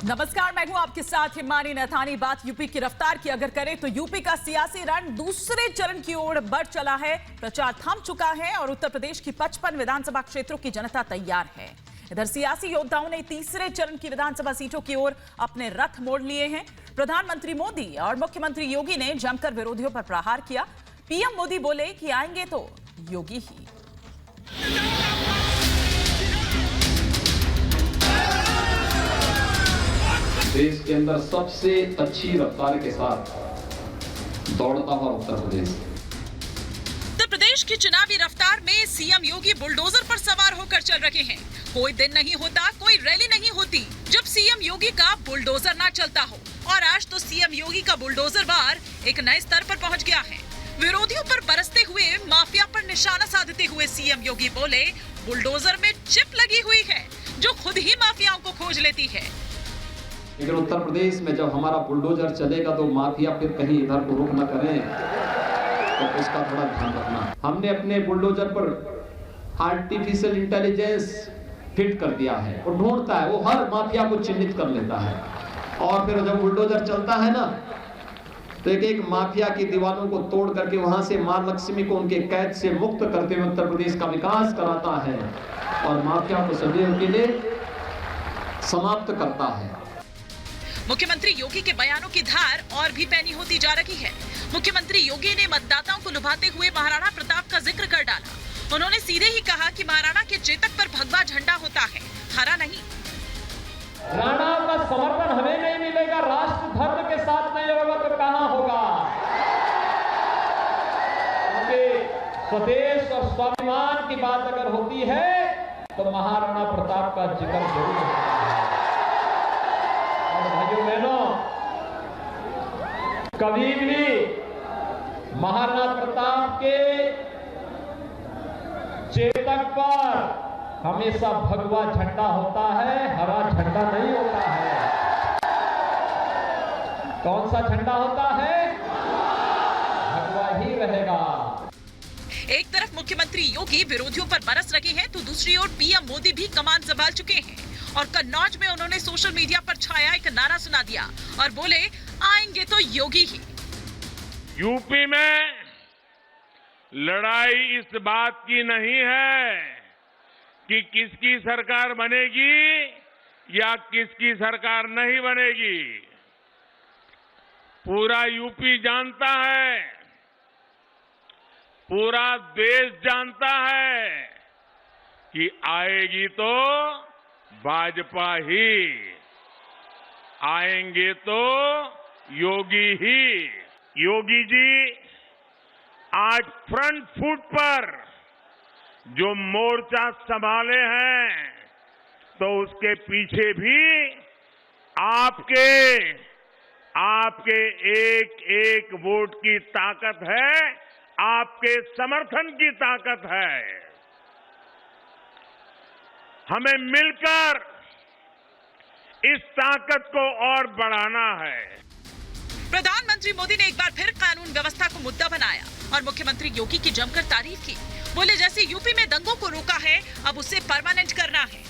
नमस्कार, मैं हूं आपके साथ हिमानी नैथानी। बात यूपी की रफ्तार की अगर करें तो यूपी का सियासी रण दूसरे चरण की ओर बढ़ चला है। प्रचार थम चुका है और उत्तर प्रदेश की 55 विधानसभा क्षेत्रों की जनता तैयार है। इधर सियासी योद्धाओं ने तीसरे चरण की विधानसभा सीटों की ओर अपने रथ मोड़ लिए हैं। प्रधानमंत्री मोदी और मुख्यमंत्री योगी ने जमकर विरोधियों पर प्रहार किया। पीएम मोदी बोले कि आएंगे तो योगी ही। देश के अंदर सबसे अच्छी रफ्तार के साथ दौड़ता हुआ उत्तर प्रदेश। उत्तर प्रदेश की चुनावी रफ्तार में सीएम योगी बुलडोजर पर सवार होकर चल रहे हैं। कोई दिन नहीं होता, कोई रैली नहीं होती जब सीएम योगी का बुलडोजर ना चलता हो। और आज तो सीएम योगी का बुलडोजर वार एक नए स्तर पर पहुंच गया है। विरोधियों पर बरसते हुए माफिया पर निशाना साधते हुए सीएम योगी बोले, बुलडोजर में चिप लगी हुई है जो खुद ही माफियाओं को खोज लेती है। लेकिन उत्तर प्रदेश में जब हमारा बुलडोजर चलेगा तो माफिया फिर कहीं इधर को रुख न करें, तो इसका थोड़ा ध्यान रखना। हमने अपने बुलडोजर पर आर्टिफिशियल इंटेलिजेंस फिट कर दिया है। वो ढूंढता है, वो हर माफिया को चिन्हित कर लेता है और फिर जब बुलडोजर चलता है ना, तो एक एक माफिया की दीवारों को तोड़ करके वहां से मां लक्ष्मी को उनके कैद से मुक्त करते हुए उत्तर प्रदेश का विकास कराता है और माफिया को सदैव के लिए समाप्त करता है। मुख्यमंत्री योगी के बयानों की धार और भी पैनी होती जा रही है। मुख्यमंत्री योगी ने मतदाताओं को लुभाते हुए महाराणा प्रताप का जिक्र कर डाला। उन्होंने सीधे ही कहा कि महाराणा के चेतक पर भगवा झंडा होता है, हरा नहीं। राणा का समर्थन हमें नहीं मिलेगा, राष्ट्र धर्म के साथ नहीं होगा तो कहां होगा? क्योंकि स्वदेश और स्वाभिमान की बात अगर होती है तो महाराणा प्रताप का जिक्र जरूर होता है। भाइयों बहनों, कभी भी महाराणा प्रताप के चेतक पर हमेशा भगवा झंडा होता है, हरा झंडा नहीं होता है। कौन सा झंडा होता है? भगवा ही रहेगा। एक तरफ मुख्यमंत्री योगी विरोधियों पर बरस रहे हैं तो दूसरी ओर पीएम मोदी भी कमान संभाल चुके हैं और कन्नौज में उन्होंने सोशल मीडिया पर छाया एक नारा सुना दिया और बोले, आएंगे तो योगी ही। यूपी में लड़ाई इस बात की नहीं है कि किसकी सरकार बनेगी या किसकी सरकार नहीं बनेगी। पूरा यूपी जानता है, पूरा देश जानता है कि आएगी तो भाजपा ही, आएंगे तो योगी ही। योगी जी आज फ्रंट फुट पर जो मोर्चा संभाले हैं तो उसके पीछे भी आपके एक एक वोट की ताकत है, आपके समर्थन की ताकत है। हमें मिलकर इस ताकत को और बढ़ाना है। प्रधानमंत्री मोदी ने एक बार फिर कानून व्यवस्था को मुद्दा बनाया और मुख्यमंत्री योगी की जमकर तारीफ की। बोले, जैसे यूपी में दंगों को रोका है, अब उसे परमानेंट करना है।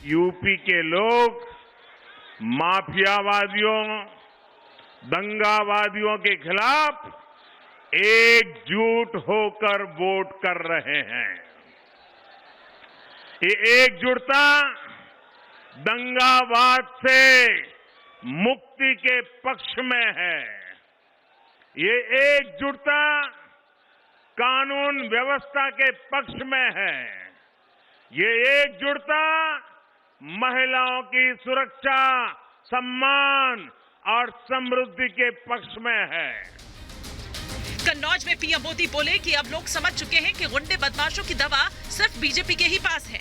यूपी के लोग माफियावादियों, दंगावादियों के खिलाफ एकजुट होकर वोट कर रहे हैं। ये एकजुटता दंगावाद से मुक्ति के पक्ष में है। ये एकजुटता कानून व्यवस्था के पक्ष में है। ये एकजुटता महिलाओं की सुरक्षा, सम्मान और समृद्धि के पक्ष में है। कन्नौज में पीएम मोदी बोले कि अब लोग समझ चुके हैं कि गुंडे बदमाशों की दवा सिर्फ बीजेपी के ही पास है।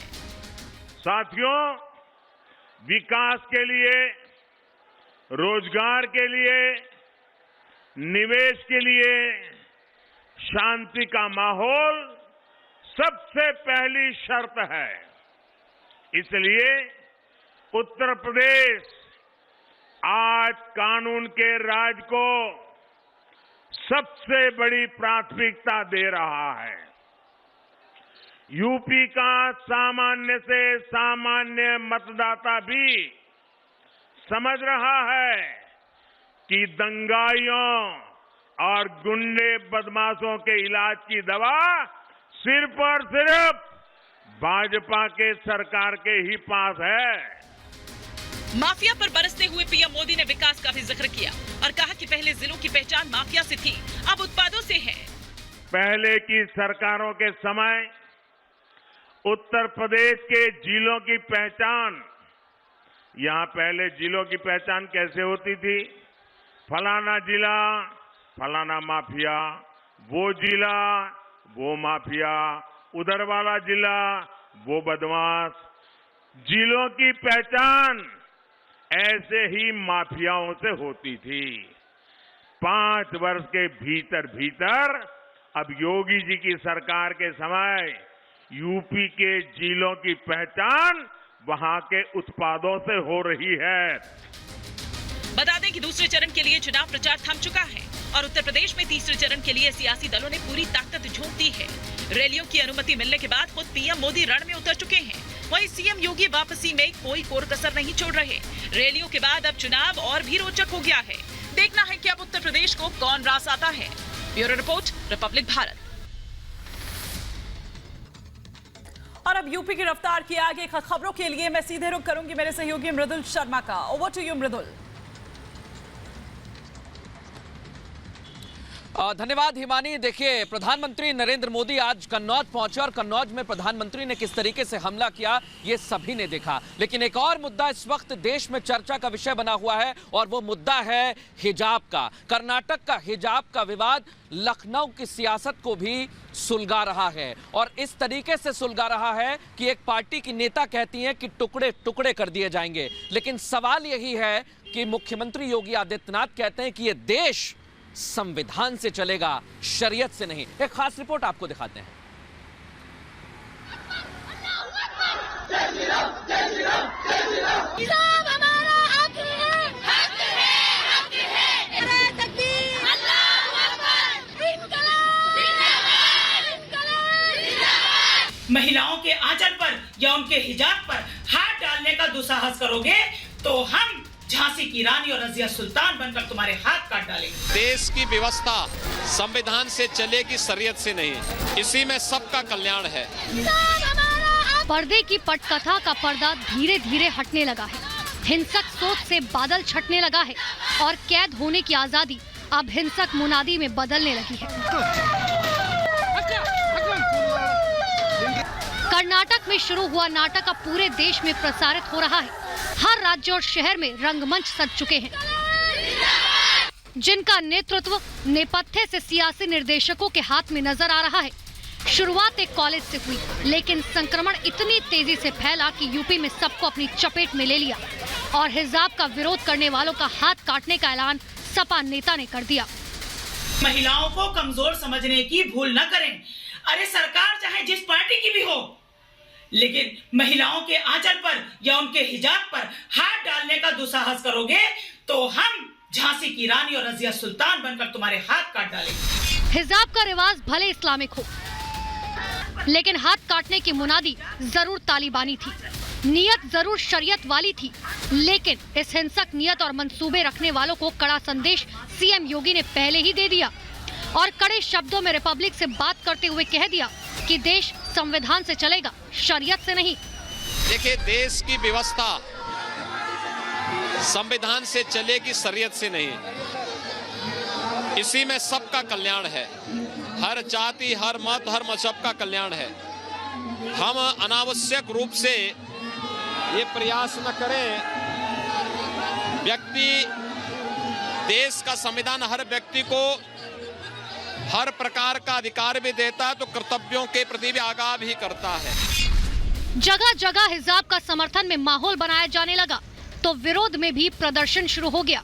साथियों, विकास के लिए, रोजगार के लिए, निवेश के लिए शांति का माहौल सबसे पहली शर्त है। इसलिए उत्तर प्रदेश आज कानून के राज को सबसे बड़ी प्राथमिकता दे रहा है। यूपी का सामान्य से सामान्य मतदाता भी समझ रहा है कि दंगाइयों और गुंडे बदमाशों के इलाज की दवा सिर्फ और सिर्फ भाजपा के सरकार के ही पास है। माफिया पर बरसते हुए पीएम मोदी ने विकास का भी जिक्र किया और कहा कि पहले जिलों की पहचान माफिया से थी, अब उत्पादों से है। पहले की सरकारों के समय उत्तर प्रदेश के जिलों की पहचान, यहाँ पहले जिलों की पहचान कैसे होती थी? फलाना जिला फलाना माफिया, वो जिला वो माफिया, उधर वाला जिला वो बदमाश। जिलों की पहचान ऐसे ही माफियाओं से होती थी। 5 वर्ष के भीतर भीतर अब योगी जी की सरकार के समय यूपी के जिलों की पहचान वहां के उत्पादों से हो रही है। बता दें कि दूसरे चरण के लिए चुनाव प्रचार थम चुका है और उत्तर प्रदेश में तीसरे चरण के लिए सियासी दलों ने पूरी ताकत झोंक दी है। रैलियों की अनुमति मिलने के बाद खुद पीएम मोदी रण में उतर चुके हैं। वहीं सीएम योगी वापसी में कोई कोर कसर नहीं छोड़ रहे। रैलियों के बाद अब चुनाव और भी रोचक हो गया है। देखना है कि अब उत्तर प्रदेश को कौन रास आता है। Bureau report, Republic Bharat. और अब यूपी की रफ्तार की आगे खबरों के लिए मैं सीधे रुख करूंगी मेरे सहयोगी मृदुल शर्मा का। ओवर टू यू मृदुल। धन्यवाद हिमानी। देखिए, प्रधानमंत्री नरेंद्र मोदी आज कन्नौज पहुंचे और कन्नौज में प्रधानमंत्री ने किस तरीके से हमला किया ये सभी ने देखा। लेकिन एक और मुद्दा इस वक्त देश में चर्चा का विषय बना हुआ है और वो मुद्दा है हिजाब का। कर्नाटक का हिजाब का विवाद लखनऊ की सियासत को भी सुलगा रहा है और इस तरीके से सुलगा रहा है कि एक पार्टी की नेता कहती हैं कि टुकड़े टुकड़े कर दिए जाएंगे। लेकिन सवाल यही है कि मुख्यमंत्री योगी आदित्यनाथ कहते हैं कि ये देश संविधान से चलेगा, शरीयत से नहीं। एक खास रिपोर्ट आपको दिखाते हैं। महिलाओं के आंचल पर या उनके हिजाब पर हाथ डालने का दुस्साहस करोगे तो हम झांसी की रानी और रजिया सुल्तान बनकर तुम्हारे हाथ काट डालेंगे। देश की व्यवस्था संविधान से चलेगी, शरीयत से नहीं। इसी में सबका कल्याण है। पर्दे की पटकथा का पर्दा धीरे धीरे हटने लगा है। हिंसक सोच से बादल छटने लगा है और कैद होने की आजादी अब हिंसक मुनादी में बदलने लगी है। कर्नाटक में शुरू हुआ नाटक अब पूरे देश में प्रसारित हो रहा है। हर राज्य और शहर में रंगमंच सज चुके हैं, जिनका नेतृत्व नेपथ्य से सियासी निर्देशकों के हाथ में नजर आ रहा है। शुरुआत एक कॉलेज से हुई, लेकिन संक्रमण इतनी तेजी से फैला कि यूपी में सबको अपनी चपेट में ले लिया और हिजाब का विरोध करने वालों का हाथ काटने का ऐलान सपा नेता ने कर दिया। महिलाओं को कमजोर समझने की भूल न करें। अरे सरकार चाहे जिस पार्टी की भी हो, लेकिन महिलाओं के आंचल पर या उनके हिजाब पर हाथ डालने का दुस्साहस करोगे तो हम झांसी की रानी और रजिया सुल्तान बनकर तुम्हारे हाथ काट डालेंगे। हिजाब का रिवाज भले इस्लामिक हो, लेकिन हाथ काटने की मुनादी जरूर तालिबानी थी, नियत जरूर शरीयत वाली थी। लेकिन इस हिंसक नियत और मंसूबे रखने वालों को कड़ा संदेश सीएम योगी ने पहले ही दे दिया और कड़े शब्दों में रिपब्लिक से बात करते हुए कह दिया कि देश संविधान से चलेगा, शरीयत से नहीं। देखिए, देश की व्यवस्था संविधान से चलेगी, शरीयत से नहीं। इसी में सबका कल्याण है। हर जाति, हर मत, हर मजहब का कल्याण है। हम अनावश्यक रूप से ये प्रयास न करें। व्यक्ति, देश का संविधान हर व्यक्ति को हर प्रकार का अधिकार भी देता है, तो कर्तव्यों के प्रति भी आगाह भी करता है। जगह जगह हिजाब का समर्थन में माहौल बनाया जाने लगा तो विरोध में भी प्रदर्शन शुरू हो गया।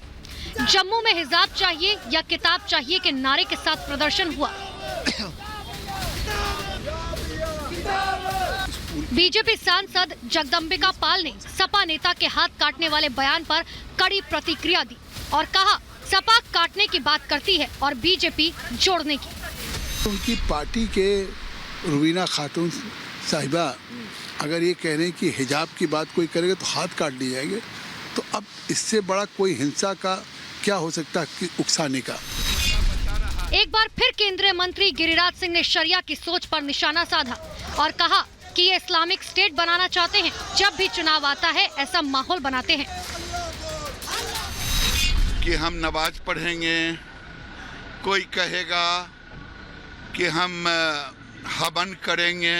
जम्मू में हिजाब चाहिए या किताब चाहिए के नारे के साथ प्रदर्शन हुआ। बीजेपी सांसद जगदम्बिका पाल ने सपा नेता के हाथ काटने वाले बयान पर कड़ी प्रतिक्रिया दी और कहा, सपा काटने की बात करती है और बीजेपी जोड़ने की। उनकी पार्टी के रुबीना खातून साहिबा अगर ये कह रहे हैं कि हिजाब की बात कोई करेगा तो हाथ काट लिए जाएंगे, तो अब इससे बड़ा कोई हिंसा का क्या हो सकता है कि उकसाने का। एक बार फिर केंद्रीय मंत्री गिरिराज सिंह ने शरिया की सोच पर निशाना साधा और कहा कि ये इस्लामिक स्टेट बनाना चाहते हैं। जब भी चुनाव आता है ऐसा माहौल बनाते हैं कि हम नमाज पढ़ेंगे, कोई कहेगा कि हम हवन करेंगे,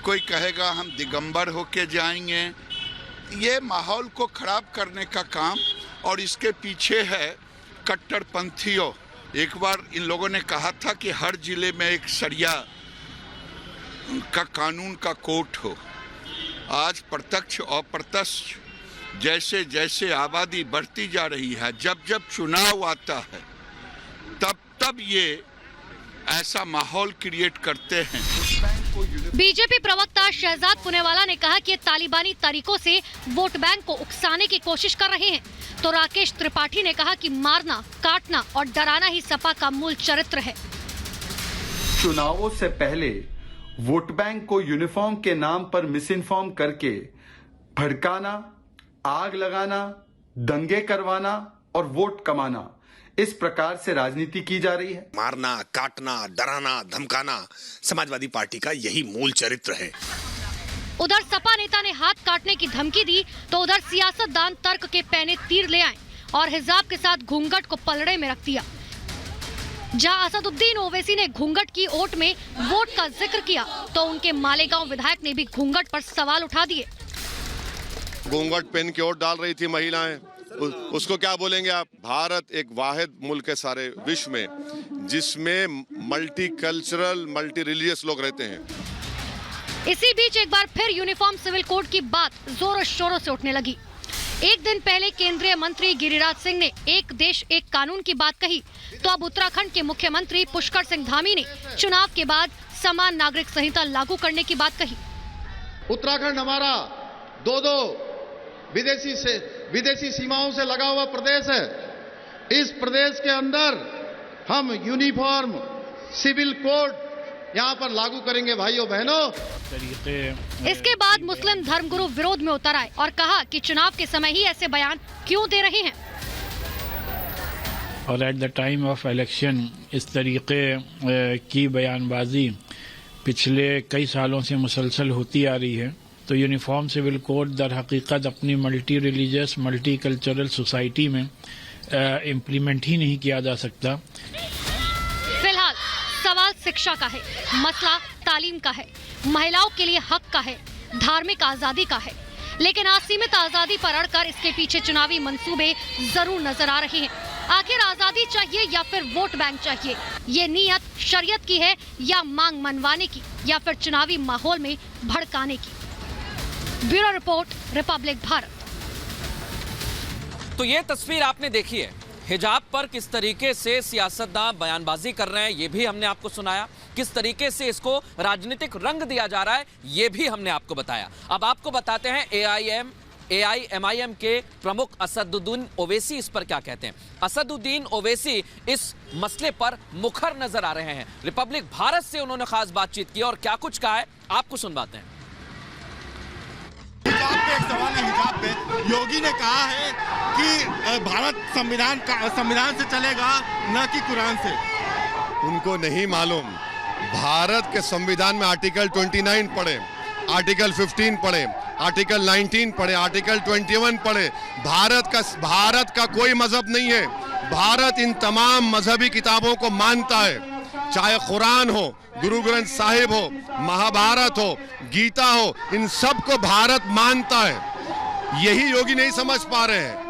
कोई कहेगा हम दिगंबर होके जाएंगे। ये माहौल को खराब करने का काम, और इसके पीछे है कट्टरपंथियों। एक बार इन लोगों ने कहा था कि हर जिले में एक शरिया का कानून का कोर्ट हो। आज प्रत्यक्ष और अप्रत्यक्ष जैसे जैसे आबादी बढ़ती जा रही है, जब जब चुनाव आता है तब तब ये ऐसा माहौल क्रिएट करते हैं। बीजेपी प्रवक्ता शहजाद पुनेवाला ने कहा कि ये तालिबानी तरीकों से वोट बैंक को उकसाने की कोशिश कर रहे हैं। तो राकेश त्रिपाठी ने कहा कि मारना, काटना और डराना ही सपा का मूल चरित्र है। चुनावों से पहले वोट बैंक को यूनिफॉर्म के नाम पर मिस इन्फॉर्म करके भड़काना, आग लगाना, दंगे करवाना और वोट कमाना, इस प्रकार से राजनीति की जा रही है। मारना, काटना, डराना, धमकाना समाजवादी पार्टी का यही मूल चरित्र है। उधर सपा नेता ने हाथ काटने की धमकी दी तो उधर सियासतदान तर्क के पैने तीर ले आए और हिजाब के साथ घूंघट को पलड़े में रख दिया। जहां असदुद्दीन ओवैसी ने घूंघट की ओट में वोट का जिक्र किया तो उनके मालेगांव विधायक ने भी घूंघट पर सवाल उठा दिए। घूंघट पहन के वोट डाल रही थी महिलाएं, उसको क्या बोलेंगे आप? भारत एक वाहिद मुल्क है सारे विश्व में जिसमें मल्टी कल्चरल, मल्टी रिलीजियस लोग रहते हैं। इसी बीच एक बार फिर यूनिफॉर्म सिविल कोड की बात जोरों शोरों से उठने लगी। एक दिन पहले केंद्रीय मंत्री गिरिराज सिंह ने एक देश एक कानून की बात कही तो अब उत्तराखंड के मुख्यमंत्री पुष्कर सिंह धामी ने चुनाव के बाद समान नागरिक संहिता लागू करने की बात कही। उत्तराखंड हमारा दो विदेशी सीमाओं से लगा हुआ प्रदेश है। इस प्रदेश के अंदर हम यूनिफॉर्म सिविल कोड यहाँ पर लागू करेंगे भाइयों बहनों। इसके बाद मुस्लिम धर्मगुरु विरोध में उतर आए और कहा कि चुनाव के समय ही ऐसे बयान क्यों दे रहे हैं। और at the time of election इस तरीके की बयानबाजी पिछले कई सालों से मुसलसल होती आ रही है। तो यूनिफॉर्म सिविल कोड दर हकीकत अपनी multi religious, multi cultural society में इम्प्लीमेंट ही नहीं किया जा सकता। फिलहाल सवाल शिक्षा का है, मसला तालीम का है, महिलाओं के लिए हक का है, धार्मिक आजादी का है। लेकिन असीमित आजादी पर अड़कर इसके पीछे चुनावी मंसूबे जरूर नजर आ रहे हैं। आखिर आजादी चाहिए या फिर वोट बैंक चाहिए? ये नीयत शरीयत की है या मांग मनवाने की या फिर चुनावी माहौल में भड़काने की? Bureau report, Republic Bharat. तो ये तस्वीर आपने देखी है। हिजाब पर किस तरीके से सियासतदान बयानबाजी कर रहे हैं ये भी हमने आपको सुनाया। किस तरीके से इसको राजनीतिक रंग दिया जा रहा है ये भी हमने आपको बताया। अब आपको बताते हैं AIMIM के प्रमुख असदुद्दीन ओवैसी इस पर क्या कहते हैं। असदुद्दीन ओवैसी इस मसले पर मुखर नजर आ रहे हैं। रिपब्लिक भारत से उन्होंने खास बातचीत की और क्या कुछ कहा है आपको सुनवाते हैं। हिजाब पे एक सवाल है। हिजाब पे योगी ने कहा है कि भारत संविधान से चलेगा न कि कुरान से। उनको नहीं मालूम। भारत के संविधान में आर्टिकल 29 पढ़े, आर्टिकल 15 पढ़े, आर्टिकल 19 पढ़े, आर्टिकल 21 पढ़े। भारत का कोई मजहब नहीं है। भारत इन तमाम मजहबी किताबों को मानता है, चाहे कुरान हो, गुरु ग्रंथ साहिब हो, महाभारत हो, गीता हो, इन सब को भारत मानता है। यही योगी नहीं समझ पा रहे हैं।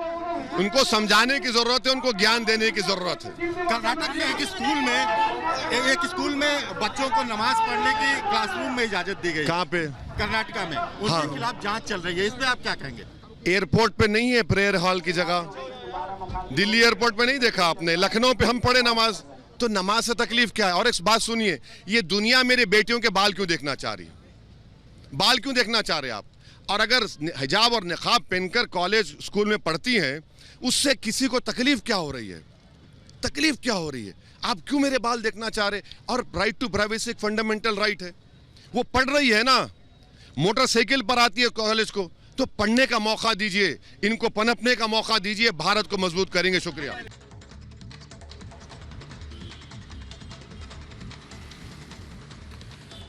उनको समझाने की जरूरत है, उनको ज्ञान देने की जरूरत है। कर्नाटक में एक स्कूल में बच्चों को नमाज पढ़ने की क्लासरूम में इजाजत दी गई। कहाँ पे? कर्नाटका में। उनके खिलाफ जांच चल रही है, इस पे आप क्या कहेंगे? एयरपोर्ट पे नहीं है प्रेयर हॉल की जगह। दिल्ली एयरपोर्ट पे नहीं देखा आपने? लखनऊ पे हम पढ़े नमाज। तो नमाज से तकलीफ क्या है? और एक बात सुनिए, ये दुनिया मेरे बेटियों के बाल क्यों देखना चाह रही है? बाल क्यों देखना चाह रहे हैं आप? और अगर हिजाब और निकाब पहनकर कॉलेज स्कूल में पढ़ती हैं, उससे किसी को तकलीफ क्या हो रही है? तकलीफ क्या हो रही है? आप क्यों मेरे बाल देखना चाह रहे? और राइट टू प्राइवेसी एक फंडामेंटल राइट है। वो पढ़ रही है ना, मोटरसाइकिल पर आती है कॉलेज को, तो पढ़ने का मौका दीजिए, इनको पनपने का मौका दीजिए, भारत को मजबूत करेंगे। शुक्रिया।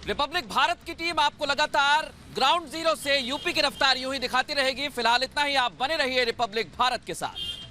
रिपब्लिक भारत की टीम आपको लगातार ग्राउंड जीरो से यूपी की रफ्तार यूं ही दिखाती रहेगी। फिलहाल इतना ही, आप बने रहिए रिपब्लिक भारत के साथ।